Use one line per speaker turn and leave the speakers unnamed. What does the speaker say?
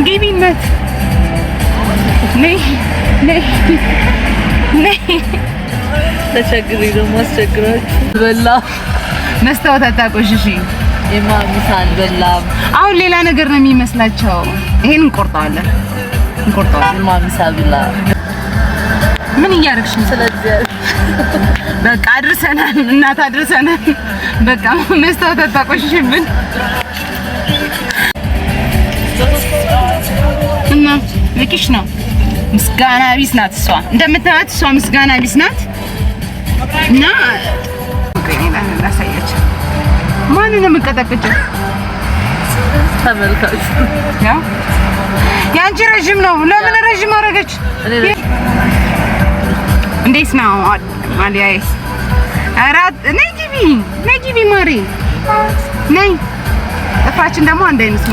ግቢነት ነይ
ተቸግሪ ደግሞ አስቸግራችሁ በላ
መስታወት አታቆሽሺ።
የማሚሳን በላም
አሁን ሌላ ነገር ነው የሚመስላቸው። ይሄን እንቆርጣለን።
የማሚሳ ብላ
ምን እያደረግሽ ነው?
ስለዚህ
በቃ አድርሰናል፣ እናት አድርሰናል። በቃ መስታወት አታቆሽሽብን እና ልክሽ ነው። ምስጋና ቢስ ናት እሷ። እንደምታዩት እሷ ምስጋና ቢስ ናት እና ላሳያችሁ። ማንን ነው የምትቀጠቅጭው?
ተመልካቹ
ያው ያንቺ ረጅም ነው። ለምን ረጅም አደረገች? እንዴት ነው አሊያዬ? አራት ነይ ግቢ ማሪ ነይ። ጥፍራችን ደግሞ አንድ አይነት